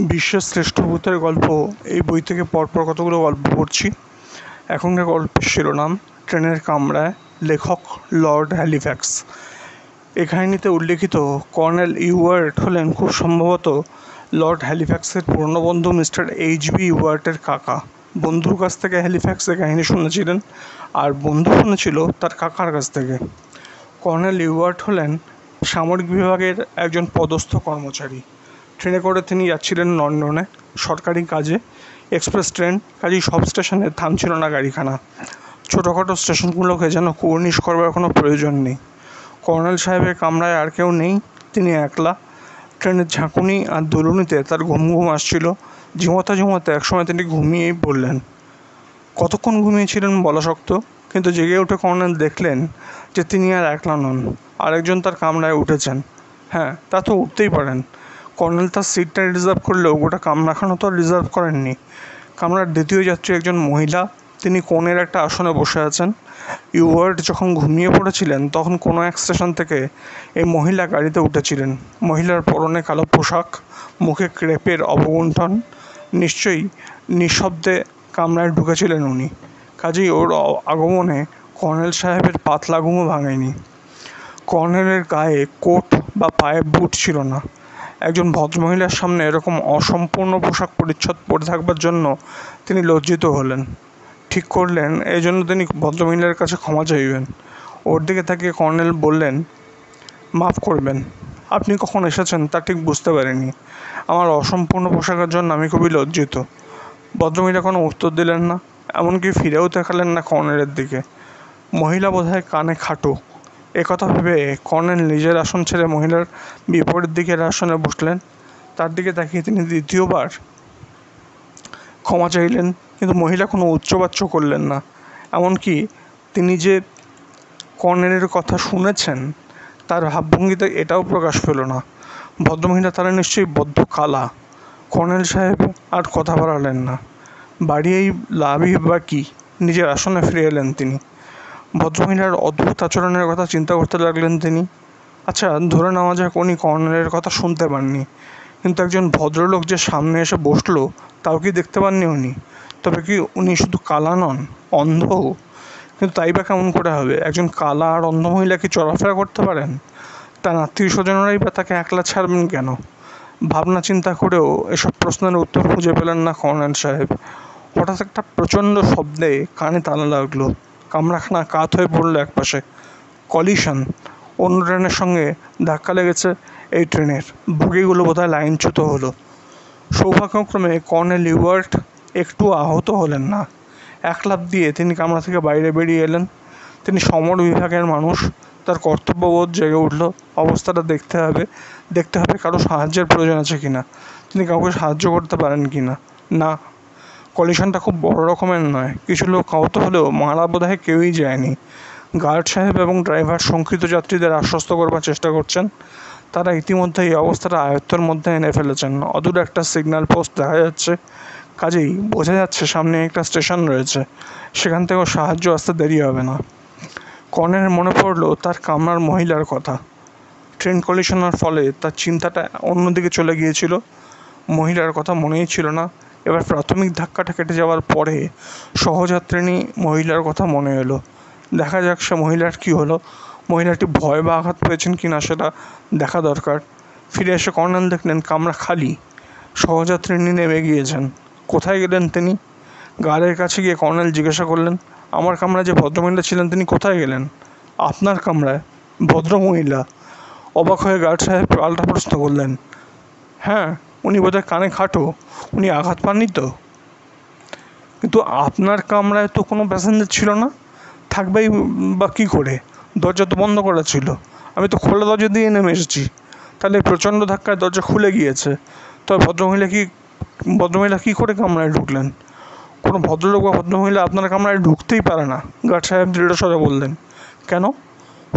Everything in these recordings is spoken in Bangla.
বিশ্বের শ্রেষ্ঠ ভূতের গল্প এই বই থেকে পরপর কতগুলো গল্প পড়ছি। এখনকার গল্পের শিরোনাম ট্রেনের কামরায়, লেখক লর্ড হ্যালিফ্যাক্স। এই কাহিনীতে উল্লেখিত কর্নেল ইউয়ার্ট হলেন খুব সম্ভবত লর্ড হ্যালিফ্যাক্সের পুরনো বন্ধু মিস্টার এইচ.বি. ইউয়ার্টের কাকা। বন্ধুর কাছ থেকে হ্যালিফ্যাক্সের কাহিনী শুনেছিলেন, আর বন্ধু শুনেছিল তার কাকার কাছ থেকে। কর্নেল ইউয়ার্ট হলেন সামরিক বিভাগের একজন পদস্থ কর্মচারী। ট্রেনে করে তিনি যাচ্ছিলেন লন্ডনে সরকারি কাজে। এক্সপ্রেস ট্রেন, কাজেই সব স্টেশনে থামছিল না গাড়িখানা। ছোটোখাটো স্টেশনগুলোকে যেন কুর্নিশ করবার কোনো প্রয়োজন নেই। কর্নেল সাহেবের কামরায় আর কেউ নেই, তিনি একলা। ট্রেনের ঝাঁকুনি আর দুলুনিতে তার ঘুম ঘুম আসছিল। ঝিমোতে ঝিমোতে একসময় তিনি ঘুমিয়েই পড়লেন। কতক্ষণ ঘুমিয়েছিলেন বলা শক্ত, কিন্তু জেগে উঠে কর্নেল দেখলেন যে তিনি আর একলা নন, আরেকজন তার কামরায় উঠেছেন। হ্যাঁ, তা তো উঠতেই পারেন। কর্নেল তার সিটটা রিজার্ভ করলেও গোটা কামরাখানা তো আর রিজার্ভ করেননি। কামরার দ্বিতীয় যাত্রী একজন মহিলা, তিনি কোণের একটা আসনে বসে আছেন। ইউয়ার্ট যখন ঘুমিয়ে পড়েছিলেন তখন কোনো এক স্টেশন থেকে এই মহিলা গাড়িতে উঠেছিলেন। মহিলার পরনে কালো পোশাক, মুখে ক্রেপের অবগুণ্ঠন। নিশ্চয়ই নিঃশব্দে কামরায় ঢুকেছিলেন উনি। কাজেই ওর আগমনে কর্নেল সাহেবের পাতলা ঘুমও ভাঙেনি। কর্নেলের গায়ে কোট বা পায়ে বুট ছিল না। একজন ভদ্রমহিলার সামনে এরকম অসম্পূর্ণ পোশাক পরিচ্ছদ পরে থাকবার জন্য তিনি লজ্জিত হলেন। ঠিক করলেন এই জন্য তিনি ভদ্রমহিলার কাছে ক্ষমা চাইবেন। ওর দিকে তাকিয়ে কর্নেল বললেন, মাফ করবেন, আপনি কখন এসেছেন তা ঠিক বুঝতে পারিনি। আমার অসম্পূর্ণ পোশাকের জন্য আমি খুবই লজ্জিত। ভদ্রমহিলা কোনো উত্তর দিলেন না, এমনকি ফিরেও তাকালেন না কর্নেলের দিকে। মহিলা বোধহয় কানে খাটো। একথা ভেবে কর্নেল নিজের আসন ছেড়ে মহিলার বিপরীত দিকের আসনে বসলেন। তার দিকে তাকিয়ে তিনি দ্বিতীয়বার ক্ষমা চাইলেন, কিন্তু মহিলা কোনো উচ্চবাচ্য করলেন না। এমনকি তিনি যে কর্নেলের কথা শুনেছেন তার ভাবভঙ্গিতে এটাও প্রকাশ পেল না। ভদ্রমহিলা তারা নিশ্চয়ই বদ্ধ কালা। কর্নেল সাহেব আর কথা বাড়ালেন না। বাড়িয়েই লাভই বা কী, নিজের আসনে ফিরে এলেন তিনি। ভদ্রমহিলার অদ্ভুত আচরণের কথা চিন্তা করতে লাগলেন তিনি। আচ্ছা, ধরে নেওয়া যাক উনি কর্নেলের কথা শুনতে পাননি, কিন্তু একজন ভদ্রলোক যে সামনে এসে বসলো তাও কি দেখতে পাননি উনি? তবে কি উনি শুধু কালা নন, অন্ধও? কিন্তু তাই বা কেমন করে হবে? একজন কালা আর অন্ধ মহিলা কি চলাফেরা করতে পারেন? তার আত্মীয় স্বজনরাই বা তাকে একলা ছাড়বেন কেন? ভাবনা চিন্তা করেও এসব প্রশ্নের উত্তর খুঁজে পেলেন না কর্নেল সাহেব। হঠাৎ একটা প্রচণ্ড শব্দে কানে তালা লাগলো। কামরাখানা কাত হয়ে পড়ল একপাশে। কলিশন, অন্য ট্রেনের সঙ্গে ধাক্কা লেগেছে এই ট্রেনের। বগিগুলো বোধহয় লাইনচ্যুত হলো। সৌভাগ্যক্রমে কর্নেল ইউয়ার্ট একটু আহত হলেন না। এক লাফ দিয়ে তিনি কামরা থেকে বাইরে বেরিয়ে এলেন। তিনি সমর বিভাগের মানুষ, তার কর্তব্যবোধ জেগে উঠল। অবস্থাটা দেখতে হবে কারো সাহায্যের প্রয়োজন আছে কিনা, তিনি কাউকে সাহায্য করতে পারেন কিনা। না, কলিশনটা খুব বড় রকমের নয়। কিছু লোক আহত হলেও মারা বোধহয় কেউই যায়নি। গার্ড সাহেব এবং ড্রাইভার শঙ্কিত যাত্রীদের আশ্বস্ত করবার চেষ্টা করছেন। তারা ইতিমধ্যে এই অবস্থাটা আয়ত্তের মধ্যে এনে ফেলেছেন। অদূরে একটা সিগন্যাল পোস্ট দেখা যাচ্ছে, কাজেই বোঝা যাচ্ছে সামনে একটা স্টেশন রয়েছে, সেখান থেকেও সাহায্য আসতে দেরি হবে না। কর্নেলের মনে পড়ল তার কামরার মহিলার কথা। ট্রেন কলিশনের ফলে তার চিন্তাটা অন্যদিকে চলে গিয়েছিল। মহিলার কথা মনেই ছিল না। এবার প্রাথমিক ধাক্কাটা কেটে যাওয়ার পরে সহযাত্রিণী মহিলার কথা মনে এলো। দেখা যাক সে মহিলার কী হলো। মহিলাটি ভয় বা আঘাত পেয়েছেন কি না সেটা দেখা দরকার। ফিরে এসে কর্নেল দেখলেন কামরা খালি। সহযাত্রিণী নেমে গিয়েছেন। কোথায় গেলেন তিনি? গার্ডের কাছে গিয়ে কর্নেল জিজ্ঞাসা করলেন, আমার কামরায় যে ভদ্রমহিলা ছিলেন তিনি কোথায় গেলেন? আপনার কামরায়? ভদ্রমহিলা? অবাক হয়ে গার্ড সাহেব পাল্টা প্রশ্ন করলেন। হ্যাঁ, উনি বোধহয় কানে খাটো, উনি আঘাত পাননি তো? কিন্তু আপনার কামরায় তো কোনো প্যাসেঞ্জার ছিল না, থাকবেই বা কী করে? দরজা তো বন্ধ করা ছিল। আমি তো খোলা দরজা দিয়ে নেমে এসেছি। তাহলে প্রচণ্ড ধাক্কায় দরজা খুলে গিয়েছে। তবে ভদ্রমহিলা কী করে কামরায় ঢুকলেন? কোনো ভদ্রলোক বা ভদ্রমহিলা আপনার কামরায় ঢুকতেই পারে না, গার্ড সাহেব দৃঢ়স্বরে বললেন। কেন?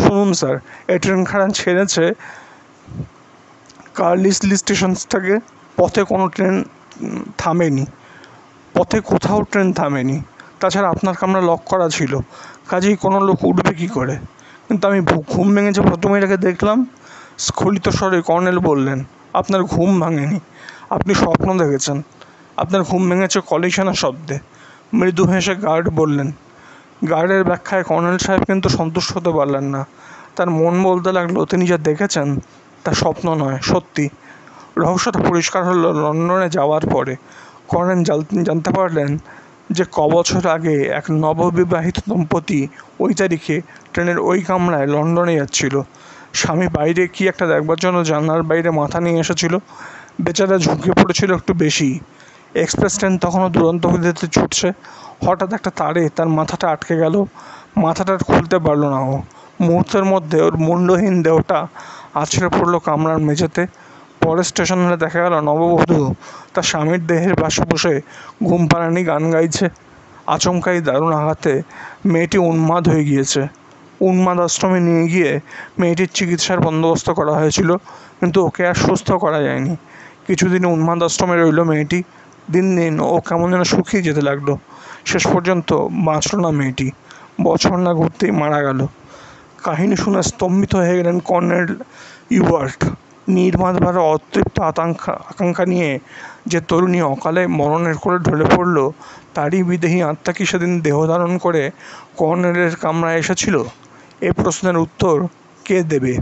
শুনুন স্যার, এই ট্রেনখানা ছেড়েছে কার্লিসলি স্টেশন থেকে। পথে কোনো ট্রেন থামেনি, পথে কোথাও ট্রেন থামেনি। তাছাড়া আপনার কামরা লক করা ছিল, কাজেই কোনো লোক উঠবে কী করে? কিন্তু আমি ঘুম ভেঙেছে ভদ্রমহিলাকে দেখলাম। স্খলিত স্বরে কর্নেল বললেন, আপনার ঘুম ভাঙেনি, আপনি স্বপ্ন দেখেছেন। আপনার ঘুম ভেঙেছে কলিশনের শব্দে। মৃদু হেসে গার্ড বললেন। গার্ডের ব্যাখ্যায় কর্নেল সাহেব কিন্তু সন্তুষ্ট হতে পারলেন না। তার মন বলতে লাগলো তিনি যা দেখেছেন তা স্বপ্ন নয়, সত্যি। রহস্যটা পরিষ্কার হলো লন্ডনে যাওয়ার পরে। কর্নেল জানতে পারলেন যে বছর আগে এক নববিবাহিত দম্পতি ওই তারিখে ট্রেনের ওই কামরায় লন্ডনে যাচ্ছিল। স্বামী বাইরে কি একটা দেখবার জন্য জানলার বাইরে মাথা নিয়ে এসেছিল। বেচারা ঝুঁকে পড়েছিল একটু বেশি। এক্সপ্রেস ট্রেন তখনও দুরন্ত গতিতে ছুটছে। হঠাৎ একটা তারে তার মাথাটা আটকে গেল। মাথাটা খুলতে পারল না ও। মুহূর্তের মধ্যে ওর মুন্ডহীন দেহটা আছড়ে পড়ল কামরার মেঝেতে। পরে স্টেশনে দেখা গেল নববধূ তার স্বামীর দেহের পাশে বসে ঘুম পাড়ানি গান গাইছে। আচমকাই দারুণ আঘাতে মেয়েটি উন্মাদ হয়ে গিয়েছে। উন্মাদ আশ্রমে নিয়ে গিয়ে মেয়েটির চিকিৎসার বন্দোবস্ত করা হয়েছিল, কিন্তু ওকে আর সুস্থ করা যায়নি। কিছুদিন উন্মাদ আশ্রমে রইল মেয়েটি। দিন দিন ও কেমন যেন শুকিয়ে যেতে লাগলো। শেষ পর্যন্ত বাঁচল না মেয়েটি। বছর না ঘুরতেই মারা গেল। কাহিনী শুনে স্তম্ভিত হয়ে গেলেন কর্নেল ইওয়ার্ড। নির্মাদভাবে অতৃপ্ত আকাঙ্ক্ষা নিয়ে যে তরুণী অকালে মরণের কোলে ঢলে পড়ল, তারই বিদেহী আত্মা কি সেদিন দেহধারণ করে কর্নেলের কামরায় এসেছিল? এ প্রশ্নের উত্তর কে দেবে?